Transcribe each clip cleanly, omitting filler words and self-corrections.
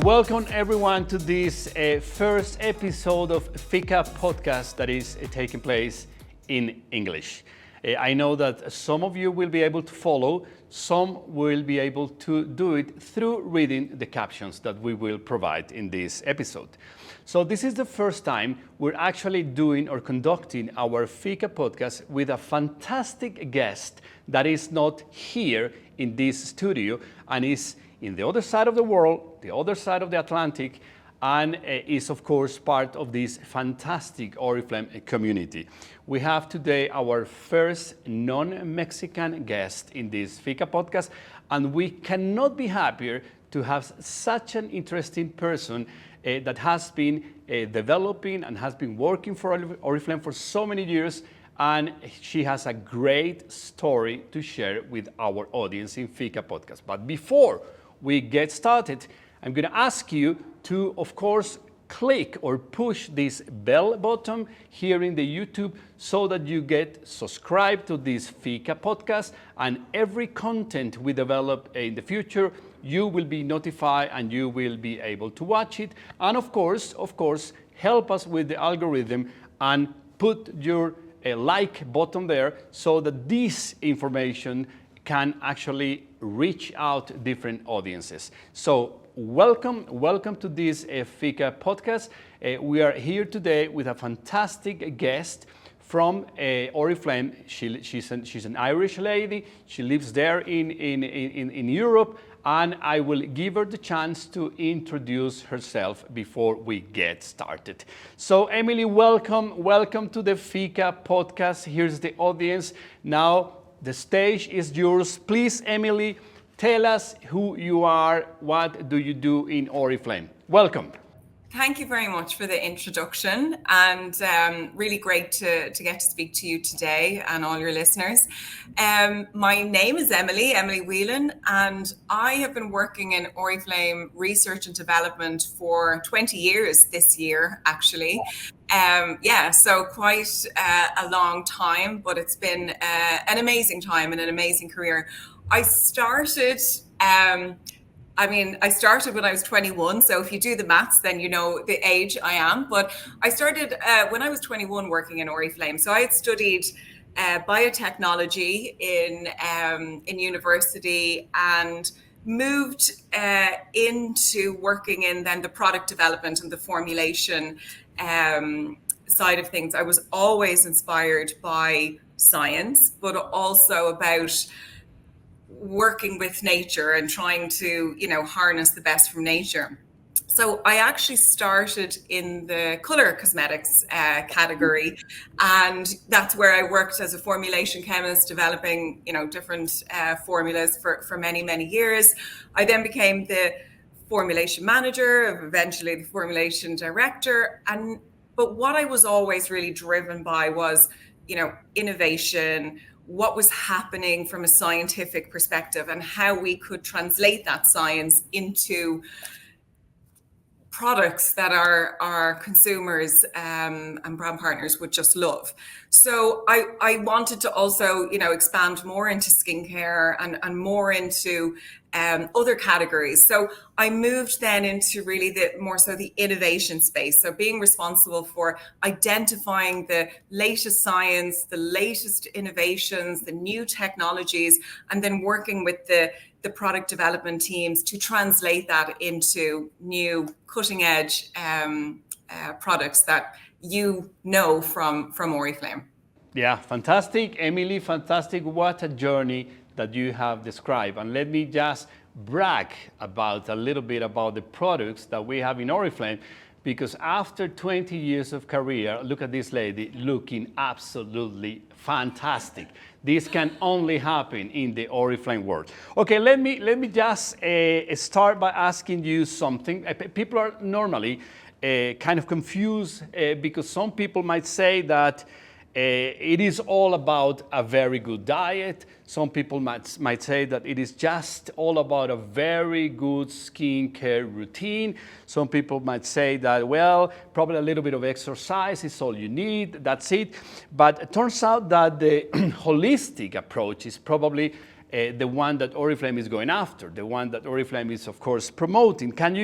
Welcome everyone to this first episode of Fika Podcast that is taking place in English. I know that some of you will be able to follow, some will be able to do it through reading the captions that we will provide in this episode. So this is the first time we're actually doing or conducting our Fika Podcast with a fantastic guest that is not here in this studio and is in the other side of the world, the other side of the Atlantic, and is of course part of this fantastic Oriflame community. We have today our first non-Mexican guest in this Fika Podcast, and we cannot be happier to have such an interesting person that has been developing and has been working for Oriflame for so many years, and she has a great story to share with our audience in Fika Podcast. But before we get started, I'm going to ask you to, of course, click or push this bell button here in the YouTube so that you get subscribed to this Fika Podcast, and every content we develop in the future, you will be notified and you will be able to watch it. And of course, help us with the algorithm and put your like button there so that this information can actually reach out different audiences. So welcome to this Fika Podcast. We are here today with a fantastic guest from Oriflame. She's an Irish lady. She lives there in Europe, and I will give her the chance to introduce herself before we get started. So Emily, welcome to the Fika Podcast. Here's the audience. Now the stage is yours. Please, Emily, tell us who you are, what do you do in Oriflame? Welcome. Thank you very much for the introduction, and really great to get to speak to you today and all your listeners. My name is Emily Whelan, and I have been working in Oriflame research and development for 20 years this year, actually. So quite a long time, but it's been an amazing time and an amazing career. I started when I was 21, so if you do the maths, then you know the age I am. But I started when I was 21 working in Oriflame. So I had studied biotechnology in university and moved into working in then the product development and the formulation side of things. I was always inspired by science, but also about working with nature and trying to, harness the best from nature. So I actually started in the color cosmetics category, and that's where I worked as a formulation chemist, developing, different formulas for many, many years. I then became the formulation manager, eventually the formulation director. But what I was always really driven by was, innovation, what was happening from a scientific perspective, and how we could translate that science into products that our consumers and brand partners would just love. So I wanted to also, expand more into skincare and more into other categories. So I moved then into really the innovation space. So being responsible for identifying the latest science, the latest innovations, the new technologies, and then working with the product development teams to translate that into new cutting edge products that from Oriflame. Yeah, fantastic, Emily, fantastic. What a journey that you have described. And let me just brag a little bit about the products that we have in Oriflame, because after 20 years of career, look at this lady looking absolutely fantastic. This can only happen in the Oriflame world. Okay, let me just start by asking you something. People are normally kind of confused because some people might say that it is all about a very good diet. Some people might say that it is just all about a very good skincare routine. Some people might say that, well, probably a little bit of exercise is all you need, that's it. But it turns out that the holistic approach is probably the one that Oriflame is going after, the one that Oriflame is, of course, promoting. Can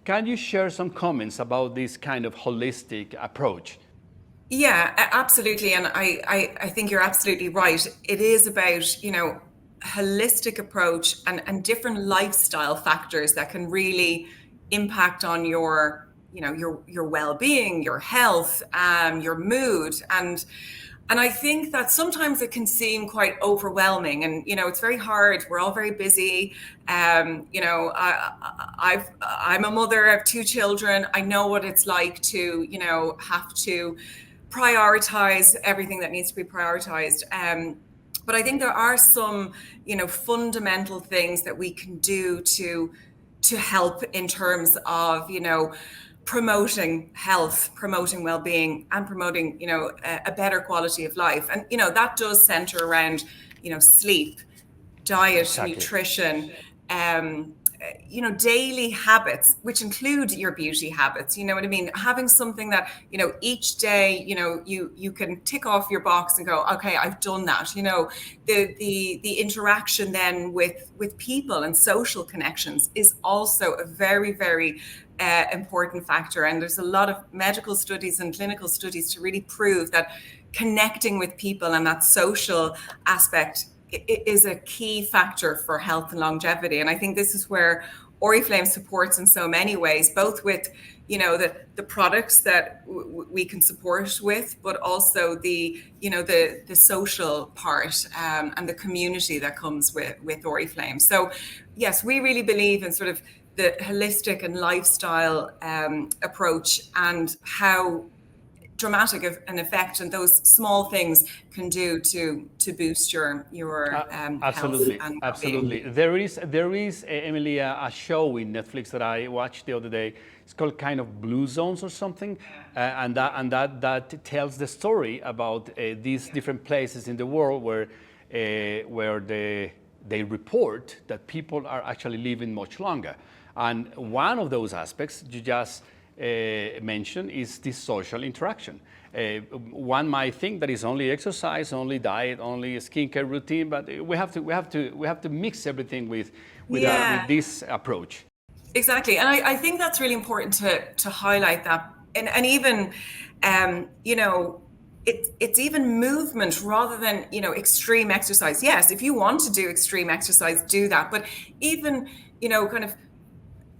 Can you share some comments about this kind of holistic approach? Yeah, absolutely. And I think you're absolutely right. It is about, holistic approach and different lifestyle factors that can really impact on your well-being, your health, your mood. And I think that sometimes it can seem quite overwhelming, and it's very hard. We're all very busy. I'm a mother, I have two children. I know what it's like to have to prioritize everything that needs to be prioritized. But I think there are some fundamental things that we can do to help in terms of promoting health, promoting well-being, and promoting a better quality of life. And that does center around sleep, diet, Exactly. nutrition, daily habits, which include your beauty habits. You know what I mean? Having something that each day you can tick off your box and go, okay, I've done that. The interaction then with people and social connections is also a very, very important factor. And there's a lot of medical studies and clinical studies to really prove that connecting with people and that social aspect is a key factor for health and longevity. And I think this is where Oriflame supports in so many ways, both with the products that we can support with, but also the social part and the community that comes with Oriflame. So yes, we really believe in sort of the holistic and lifestyle approach, and how dramatic of an effect and those small things can do to boost your Absolutely, health and absolutely. well-being. There is Emily, a show in Netflix that I watched the other day. It's called kind of Blue Zones or something, and that tells the story about these different places in the world where they report that people are actually living much longer. And one of those aspects you just mentioned is this social interaction. One might think that it's only exercise, only diet, only skincare routine, but we have to mix everything with this approach. Exactly, and I think that's really important to highlight that, and even it's even movement rather than extreme exercise. Yes, if you want to do extreme exercise, do that, but even kind of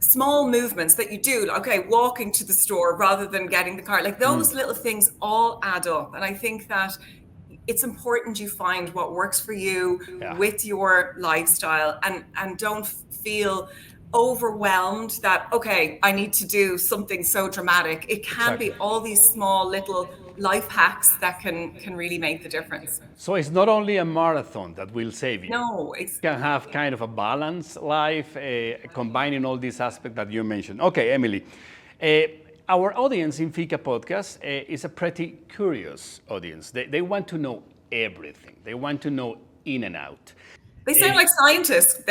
small movements that you do, okay, walking to the store rather than getting the car, like those little things all add up. And I think that it's important you find what works for you with your lifestyle, and don't feel overwhelmed that, okay, I need to do something so dramatic. It can be all these small little life hacks that can really make the difference. So it's not only a marathon that will save you. No, You can have kind of a balanced life, combining all these aspects that you mentioned. Okay, Emily, our audience in Fika Podcast is a pretty curious audience. They want to know everything. They want to know in and out. they sound like scientists.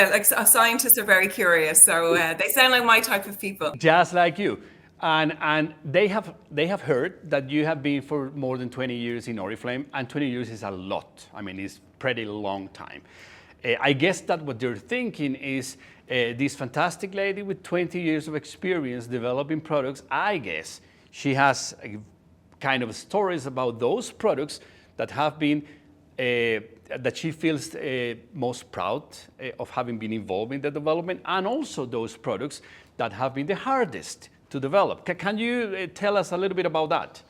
Scientists are very curious, so they sound like my type of people. Just like you. And they have heard that you have been for more than 20 years in Oriflame, and 20 years is a lot. I mean, it's pretty long time. I guess that what they're thinking is this fantastic lady with 20 years of experience developing products, I guess she has kind of stories about those products that have been, that she feels most proud of having been involved in the development, and also those products that have been the hardest to develop. Can you tell us a little bit about that?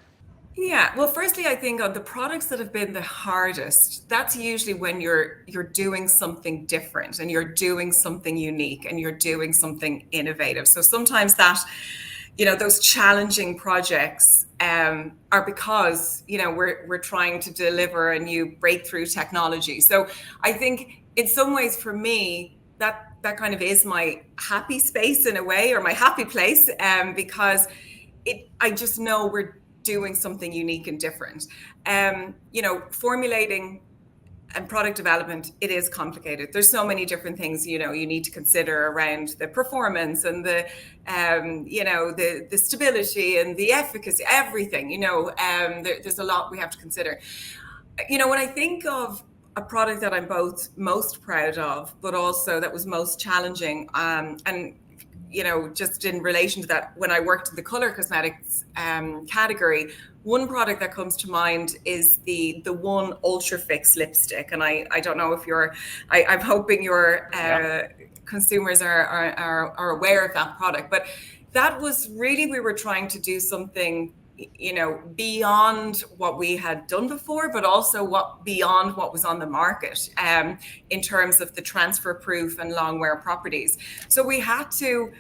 Yeah, well, firstly, I think on the products that have been the hardest, that's usually when you're doing something different and you're doing something unique and you're doing something innovative. So sometimes that, those challenging projects are because, we're trying to deliver a new breakthrough technology. So I think in some ways for me, that kind of is my happy space in a way, or my happy place, because I just know we're doing something unique and different. Formulating and product development, it is complicated. There's so many different things, you need to consider around the performance and the stability and the efficacy, everything, there's a lot we have to consider. When I think of a product that I'm both most proud of, but also that was most challenging, and just in relation to that, when I worked in the color cosmetics category, one product that comes to mind is the One Ultra Fix lipstick. And I don't know if I'm hoping your consumers are aware of that product, but that was really, we were trying to do something beyond what we had done before, but also beyond what was on the market in terms of the transfer proof and long wear properties. So we had to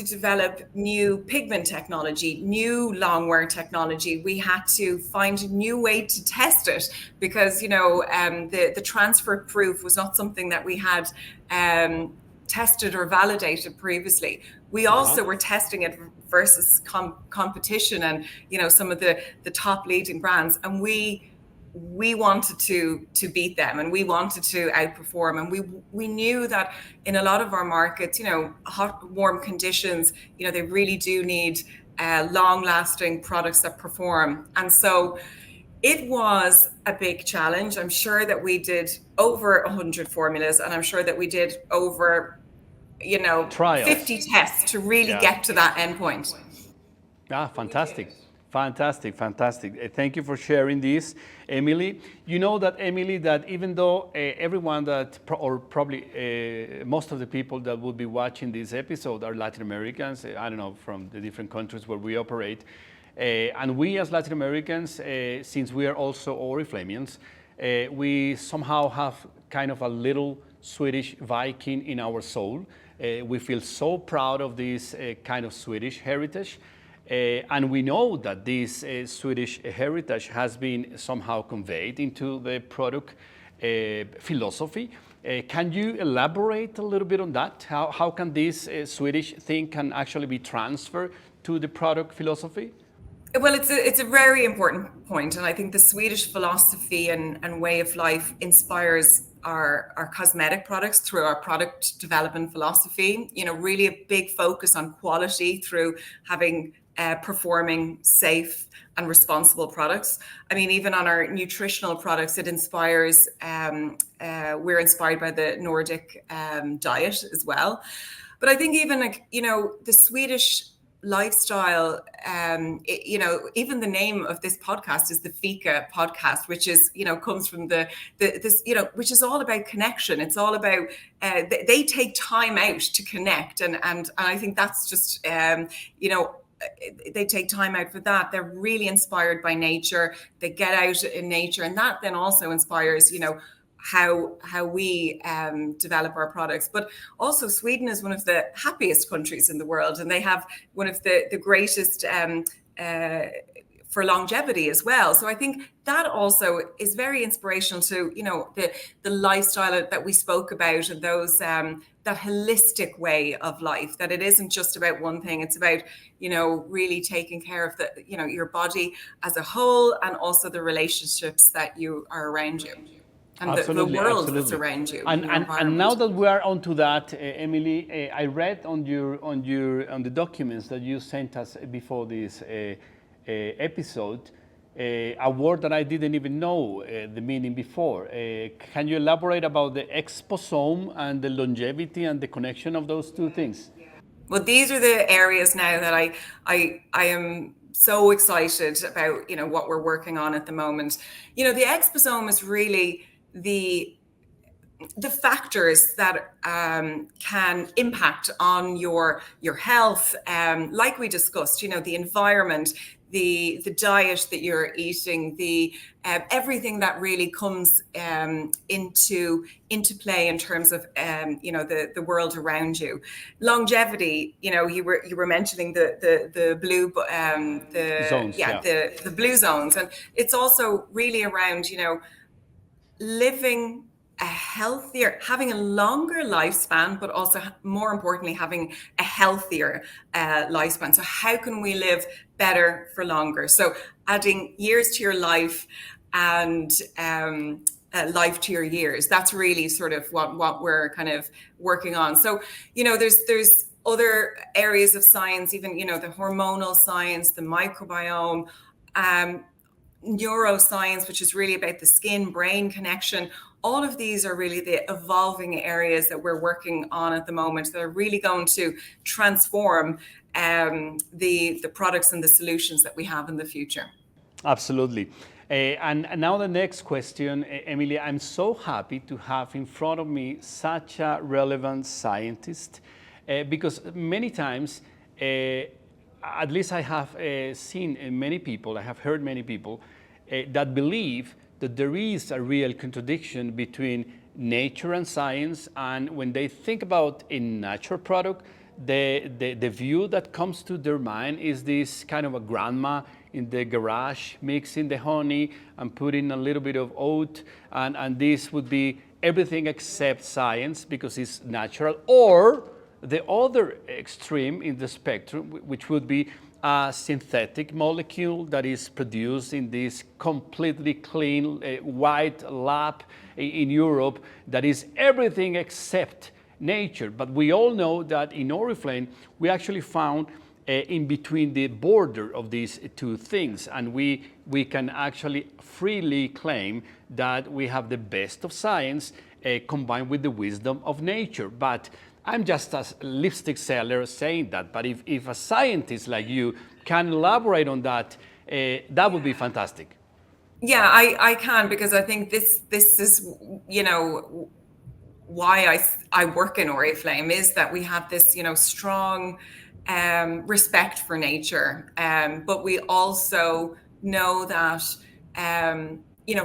develop new pigment technology, new long wear technology. We had to find a new way to test it because, the transfer proof was not something that we had tested or validated previously. We also were testing it versus competition and, some of the top leading brands. And we wanted to beat them, and we wanted to outperform. And we knew that in a lot of our markets, hot, warm conditions, they really do need long lasting products that perform. And so it was a big challenge. I'm sure that we did over 100 formulas, and I'm sure that we did over, trials. 50 tests to really get to that endpoint. Fantastic. Thank you for sharing this, Emily. You know that, Emily, that even though everyone that, or probably most of the people that will be watching this episode are Latin Americans, I don't know, from the different countries where we operate, and we as Latin Americans, since we are also Oriflamians, we somehow have kind of a little Swedish Viking in our soul. We feel so proud of this kind of Swedish heritage. And we know that this Swedish heritage has been somehow conveyed into the product philosophy. Can you elaborate a little bit on that? How can this Swedish thing can actually be transferred to the product philosophy? Well, it's a very important point, and I think the Swedish philosophy and way of life inspires our cosmetic products through our product development philosophy. Really a big focus on quality through having performing safe and responsible products. I mean, even on our nutritional products, it inspires. We're inspired by the Nordic diet as well, but I think even the Swedish lifestyle, even the name of this podcast is the Fika Podcast, which is, comes from this, which is all about connection. It's all about, they take time out to connect. And I think that's just, they take time out for that. They're really inspired by nature. They get out in nature. And that then also inspires, how we develop our products. But also Sweden is one of the happiest countries in the world, and they have one of the greatest for longevity as well. So I think that also is very inspirational to, the lifestyle that we spoke about, and those that holistic way of life, that it isn't just about one thing. It's about, really taking care of your body as a whole, and also the relationships that you are around you. And the world that's around you. And now that we are onto that, Emily, I read on the documents that you sent us before this episode, a word that I didn't even know the meaning before. Can you elaborate about the exposome and the longevity and the connection of those two things? Well, these are the areas now that I am so excited about, what we're working on at the moment. The exposome is really the factors that can impact on your health, like we discussed, the environment, the diet that you're eating, the everything that really comes into play in terms of the world around you. Longevity, you were mentioning the blue zones, the blue zones, and it's also really around living having a longer lifespan, but also more importantly, having a healthier lifespan. So how can we live better for longer? So adding years to your life and life to your years. That's really sort of what we're kind of working on. So, there's other areas of science, even, the hormonal science, the microbiome, neuroscience, which is really about the skin-brain connection. All of these are really the evolving areas that we're working on at the moment that are really going to transform the products and the solutions that we have in the future. Absolutely. And now the next question, Emily, I'm so happy to have in front of me such a relevant scientist because many times, at least I have seen many people, I have heard many people that believe that there is a real contradiction between nature and science, and when they think about a natural product, the view that comes to their mind is this kind of a grandma in the garage mixing the honey and putting a little bit of oat, and this would be everything except science because it's natural. Or the other extreme in the spectrum, which would be a synthetic molecule that is produced in this completely clean white lab in Europe that is everything except nature. But we all know that in Oriflame, we actually found in between the border of these two things, and we can actually freely claim that we have the best of science combined with the wisdom of nature. But I'm just a lipstick seller saying that, but if a scientist like you can elaborate on that, that would be fantastic. Yeah, I can, because I think this is, why I work in Oriflame, is that we have this, strong respect for nature, but we also know that,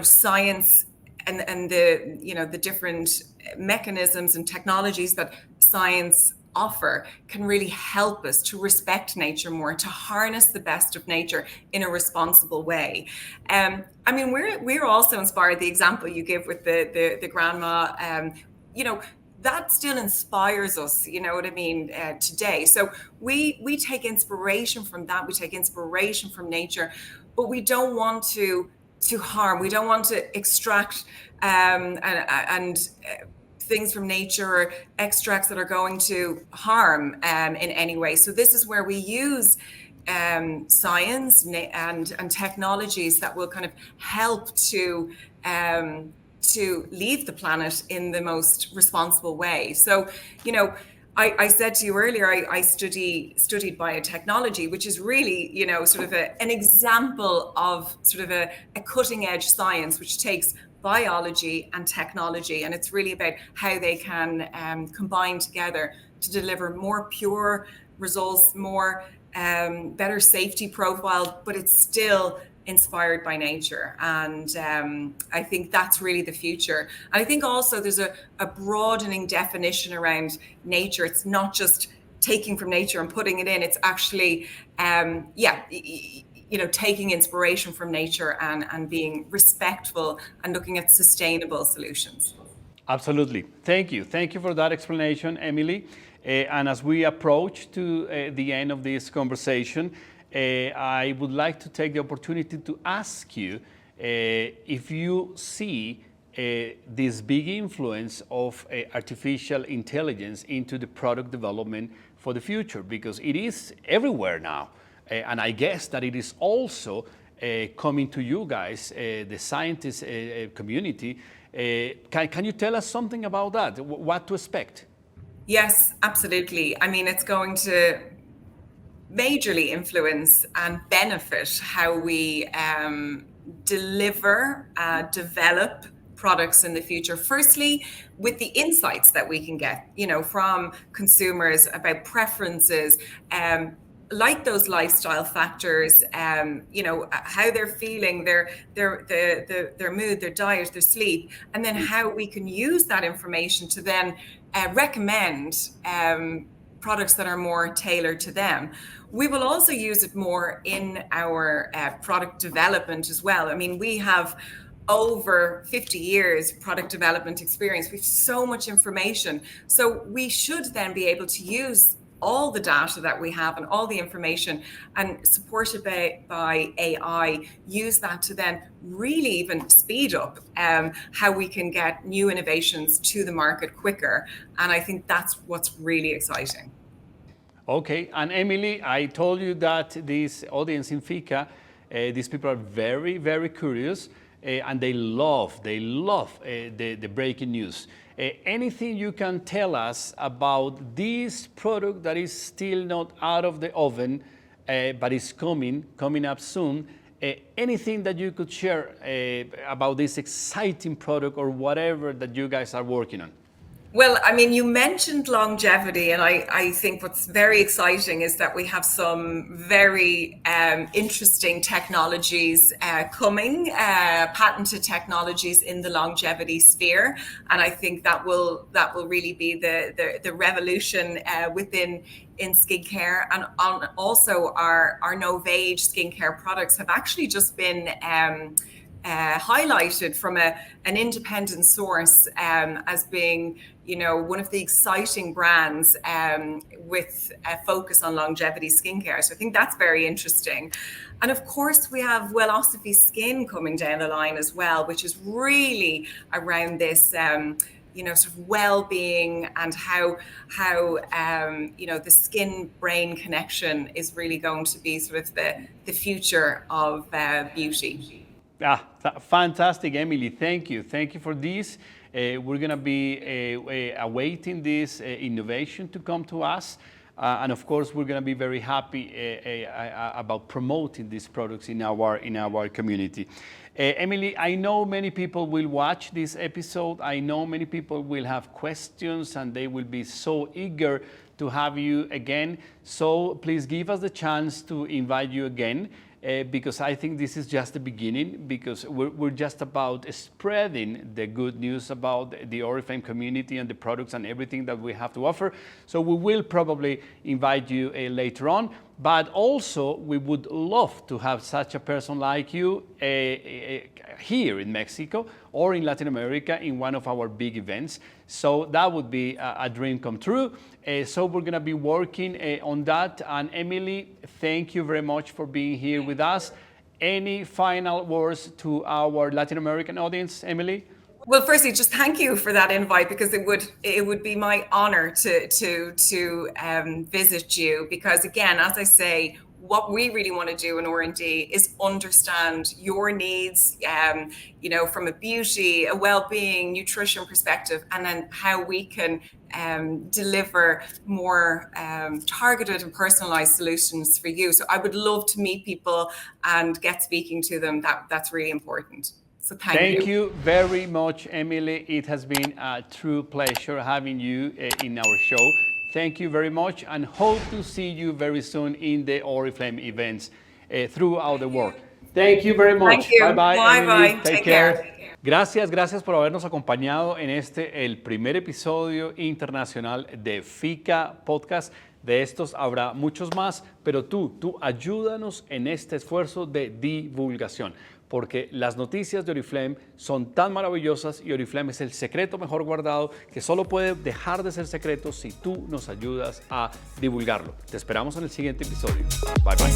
science and the different mechanisms and technologies that science offer can really help us to respect nature more, to harness the best of nature in a responsible way. We're also inspired, the example you give with the grandma, that still inspires us, today. So we take inspiration from that, we take inspiration from nature, but we don't want to harm, we don't want to extract things from nature or extracts that are going to harm in any way. So this is where we use science and technologies that will kind of help to leave the planet in the most responsible way. So, I said to you earlier, I studied biotechnology, which is really, sort of an example of sort of a cutting edge science, which takes biology and technology, and it's really about how they can combine together to deliver more pure results, more better safety profile, but it's still inspired by nature. And I think that's really the future. And I think also there's a broadening definition around nature. It's not just taking from nature and putting it in, it's actually taking inspiration from nature and being respectful and looking at sustainable solutions. Absolutely. Thank you. Thank you for that explanation, Emily. And as we approach to the end of this conversation, I would like to take the opportunity to ask you if you see this big influence of artificial intelligence into the product development for the future, because it is everywhere now. And I guess that it is also coming to you guys, the scientist community. Can you tell us something about that? What to expect? Yes, absolutely. I mean, it's going to majorly influence and benefit how we develop products in the future. Firstly, with the insights that we can get, from consumers about preferences, like those lifestyle factors, how they're feeling, their mood, their diet, their sleep, and then how we can use that information to then recommend products that are more tailored to them. We will also use it more in our product development as well. I mean, we have over 50 years product development experience. We have so much information. So we should then be able to use all the data that we have and all the information, and supported by AI, use that to then really even speed up how we can get new innovations to the market quicker. And I think that's what's really exciting. Okay, and Emily, I told you that this audience in Fika These people are very, very curious, and they love the breaking news. Anything you can tell us about this product that is still not out of the oven, but is coming up soon? Anything that you could share about this exciting product or whatever that you guys are working on? Well, I mean, you mentioned longevity, and I think what's very exciting is that we have some very interesting technologies coming, patented technologies in the longevity sphere, and I think that will really be the revolution in skincare, and also our no-age skincare products have actually just been highlighted from an independent source as being, one of the exciting brands with a focus on longevity skincare. So I think that's very interesting. And of course, we have Wellosophy Skin coming down the line as well, which is really around this sort of well-being and how the skin-brain connection is really going to be sort of the future of beauty. Fantastic, Emily. Thank you for this. We're going to be awaiting this innovation to come to us. And of course, we're going to be very happy about promoting these products in our community. Emily, I know many people will watch this episode. I know many people will have questions, and they will be so eager to have you again. So please give us the chance to invite you again. Because I think this is just the beginning, because we're just about spreading the good news about the Oriflame community and the products and everything that we have to offer. So we will probably invite you later on, but also we would love to have such a person like you here in Mexico or in Latin America in one of our big events. So that would be a dream come true. So we're going to be working on that. And Emily, thank you very much for being here with us. Any final words to our Latin American audience, Emily? Well, firstly, just thank you for that invite, because it would be my honor to visit you, because again, as I say, what we really want to do in R&D is understand your needs, from a beauty, a well-being, nutrition perspective, and then how we can deliver more targeted and personalized solutions for you. So I would love to meet people and get speaking to them. That's really important. So thank you very much, Emily. It has been a true pleasure having you in our show. Thank you very much, and hope to see you very soon in the Oriflame events throughout the world. Thank you very much. Thank you. Bye, Emily. Bye. Take care. Gracias por habernos acompañado en el primer episodio internacional de Fika Podcast. De estos habrá muchos más, pero tú ayúdanos en este esfuerzo de divulgación, porque las noticias de Oriflame son tan maravillosas y Oriflame es el secreto mejor guardado que solo puede dejar de ser secreto si tú nos ayudas a divulgarlo. Te esperamos en el siguiente episodio. Bye, bye.